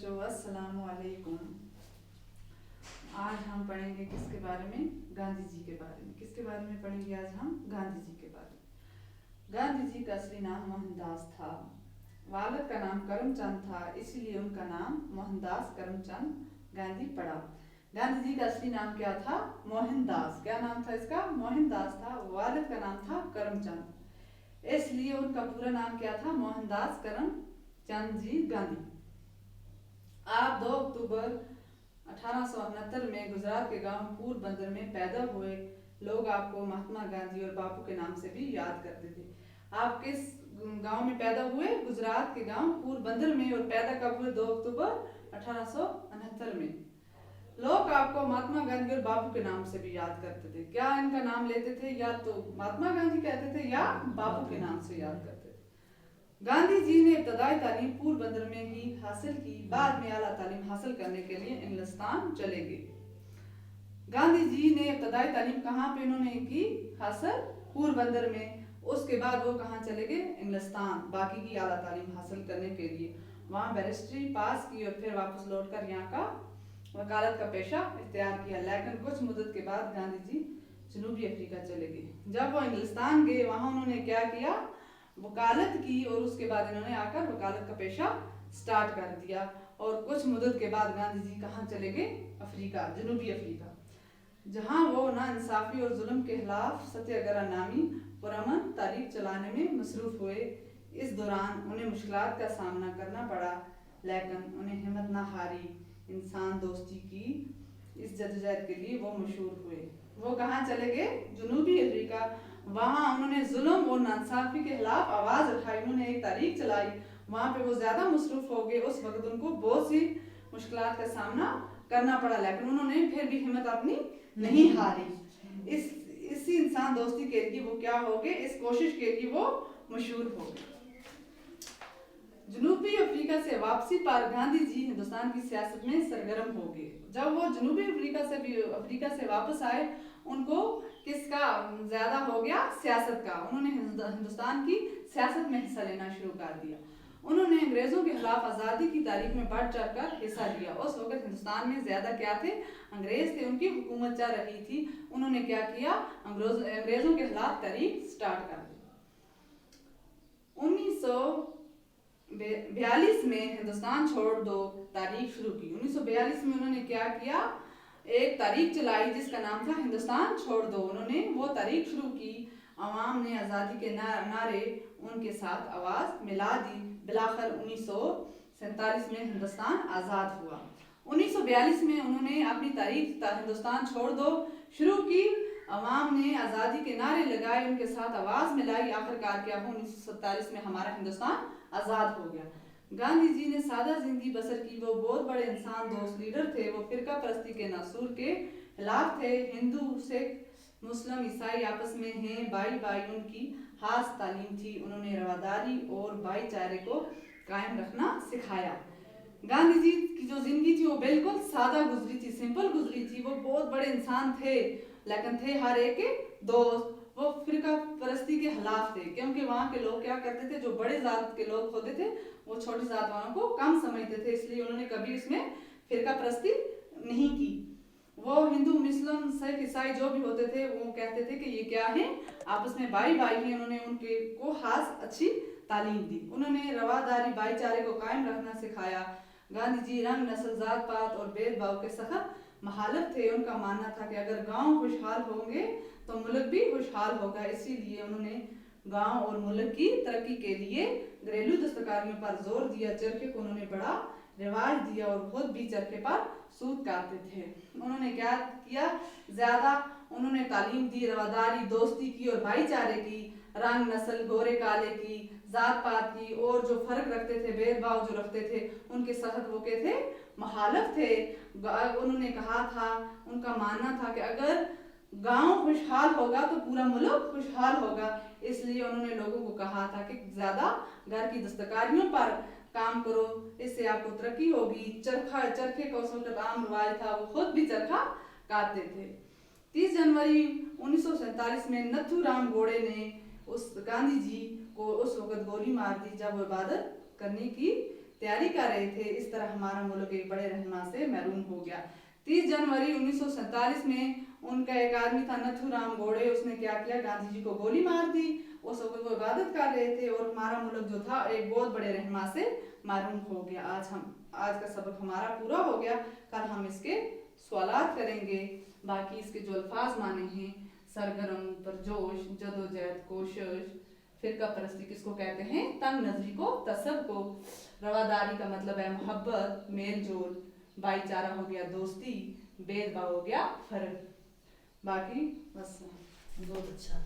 बच्चों, अस्सलामु अलैकुम। आज हम पढ़ेंगे किसके बारे में? गांधी जी के बारे में। किसके बारे में पढ़ेंगे आज हम? गांधी जी के बारे में। गांधी जी का असली नाम मोहनदास था। वालिद का नाम करमचंद था, इसीलिए उनका नाम मोहनदास करमचंद गांधी पड़ा। गांधी जी का असली नाम क्या था? मोहनदास। क्या नाम था इसका? मोहनदास था। वालिद का नाम था करमचंद, इसलिए उनका पूरा नाम क्या था? मोहनदास करमचंद जी गांधी। आप 2 अक्टूबर 1869 में गुजरात के गांव पोरबंदर में पैदा हुए। लोग आपको महात्मा गांधी और बापू के नाम से भी याद करते थे। आप किस गांव में पैदा हुए? गुजरात के गांव पोरबंदर में। और पैदा कब हुए? 2 अक्टूबर 1869 में। लोग आपको महात्मा गांधी और बापू के नाम से भी याद करते थे। क्या इनका नाम लेते थे? या तो महात्मा गांधी कहते थे या बापू के नाम से याद करते थे। गांधी जी ने इब्तदाई तालीम पोरबंदर में ही हासिल की। बाद में आला तालीम हासिल करने के लिए इंग्लिस्तान चले गए। गांधी जी ने इब्तदाई तालीम कहाँ पे उन्होंने की हासिल? पोरबंदर में। उसके बाद वो कहाँ चले गए? इंग्लिस्तान, बाकी की आला तालीम हासिल करने के लिए। वहाँ बैरिस्ट्री पास की और फिर वापस लौटकर यहाँ का वकालत का पेशा इख्तियार किया। लेकिन कुछ मुद्दत के बाद गांधी जी जनूबी अफ्रीका चले गए। जब वो इंग्लिस्तान गए, वहाँ उन्होंने क्या किया? वकालत की, और उसके बाद इन्होंने आकर वकालत का पेशा स्टार्ट कर दिया। और कुछ मुद्दत के बाद गांधी जी कहाँ चले गए? अफ्रीका, जनूबी अफ्रीका, जहाँ वो नाइंसाफी और जुल्म के खिलाफ सत्याग्रह नामी पुरअमन तारीख चलाने में मसरूफ हुए। इस दौरान उन्हें मुश्किलात का सामना करना पड़ा, लेकिन उन्हें हिम्मत न हारी। इंसान दोस्ती की इस जद्दोजहद के लिए वो मशहूर हुए। वो कहाँ चले गए? जनूबी अफ्रीका। वहाँ उन्होंने जुल्म और नाइंसाफी के खिलाफ आवाज उठाई। उन्होंने एक तारीख चलाई। वहाँ पे वो ज्यादा मसरूफ हो गए। उस वक्त उनको बहुत सी मुश्किलात का सामना करना पड़ा, लेकिन उन्होंने फिर भी हिम्मत अपनी नहीं हारी। इसी इंसान दोस्ती के लिए वो क्या हो गए? इस कोशिश के लिए वो मशहूर हो गए। जनूबी अफ्रीका से वापसी पर गांधी जी हिंदुस्तान की सियासत में सरगर्म हो गए। जब वो जनूबी अफ्रीका से वापस आए, उनको किसका ज्यादा हो गया? सियासत का। उन्होंने हिंदुस्तान की सियासत में हिस्सा लेना शुरू कर दिया। उन्होंने अंग्रेजों के खिलाफ आज़ादी की तारीख में बढ़ चढ़ कर हिस्सा लिया। उस वक्त हिंदुस्तान में ज्यादा क्या थे? अंग्रेज थे। उनकी हुकूमत चल रही थी। उन्होंने क्या किया? अंग्रेजों के खिलाफ तारीख स्टार्ट कर दी। 1942 में हिंदुस्तान छोड़ दो तारीख शुरू की। 1942 में उन्होंने क्या किया? एक तारीख चलाई जिसका नाम था हिंदुस्तान छोड़ दो। उन्होंने वो तारीख शुरू की। अवाम ने आज़ादी के नारे उनके साथ आवाज मिला दी। बिलाखिर 1947 में हिंदुस्तान आज़ाद हुआ। 1942 में उन्होंने अपनी तारीख हिंदुस्तान छोड़ दो शुरू की। अवाम ने आज़ादी के नारे लगाए, उनके साथ आवाज मिलाई। आखिरकार क्या हुआ? 1947 में हमारा हिंदुस्तान आज़ाद हो गया। गांधी जी ने सादा जिंदगी बसर की। वो बहुत बड़े इंसान दोस्त लीडर थे। वो फिरका परस्ती के नासूर के खिलाफ थे। हिंदू, सिख, मुस्लिम, ईसाई आपस में हैं भाई भाई। उनकी खास तालीम थी। उन्होंने रवादारी और भाईचारे को कायम रखना सिखाया। गांधी जी की जो जिंदगी थी वो बिल्कुल सादा गुजरी थी, सिंपल गुजरी थी। वो बहुत बड़े इंसान थे, लेकिन थे हर एक के दोस्त। वो फिरका परस्ती के खिलाफ थे, क्योंकि वहाँ के लोग क्या करते थे? जो बड़े जात के लोग होते थे वो छोटी जात वालों को कम समझते थे, इसलिए उन्होंने कभी इसमें फिरका परस्ती नहीं की। वो हिंदू, मुस्लिम, सिख, ईसाई जो भी होते थे वो कहते थे कि ये क्या है? आपस में भाई भाई हैं। उन्होंने उनके को खास अच्छी तालीम दी। उन्होंने रवादारी, भाईचारे को कायम रखना सिखाया। गांधी जी रंग, नस्ल, जात पात और भेदभाव के सख्त मुखालिफ थे। उनका मानना था कि अगर गांव खुशहाल होंगे तो मुल्क भी खुशहाल होगा। इसीलिए उन्होंने गांव और मुल्क की तरक्की के लिए घरेलू दस्तकारियों पर जोर दिया। चरखे को उन्होंने बड़ा रिवाज दिया और खुद भी चरखे पर सूत काटते थे। उन्होंने क्या किया? ज्यादा उन्होंने तालीम दी, रवादारी, दोस्ती की और भाईचारे की। रंग, नस्ल, गोरे काले की, जात पात की और जो फर्क रखते थे, भेदभाव जो रखते थे, उनके सख्त वो के थे मुखालिफ थे। उन्होंने कहा था, उनका मानना था कि अगर गांव खुशहाल होगा तो पूरा मुल्क खुशहाल होगा। इसलिए उन्होंने लोगों को कहा था कि ज्यादा घर की दस्तकारियों पर काम करो, इससे आपको तरक्की होगी। चरखे का उस वक्त आम रिवाज था, वो खुद भी चरखा काटते थे। 30 जनवरी 1947 में नथुराम गोड़े ने उस गांधी जी को उस वक्त गोली मार दी जब वो इबादत करने की तैयारी कर रहे थे। इस तरह हमारा मुल्क एक बड़े रहनुमा से महरूम हो गया। 30 जनवरी 1947 में उनका एक आदमी था नथुराम गोडे, उसने क्या किया, गांधी जी को गोली मार दी। वो सब वो इबादत कर रहे थे और हमारा मुल्क जो था एक बहुत बड़े रहनुमा से महरूम हो गया। आज का सबक हमारा पूरा हो गया। कल हम इसके सवालात करेंगे। बाकी इसके जो अल्फाज माने हैं, सरगर्म, परजोश, जदोजहद, कोशिश, फिरका परस्ती किसको कहते हैं, तंग नजरी को, तसब को, रवादारी का मतलब है मोहब्बत, मेल जोल, भाईचारा हो गया दोस्ती, भेदभाव हो गया फर्क। बाकी बस बहुत अच्छा।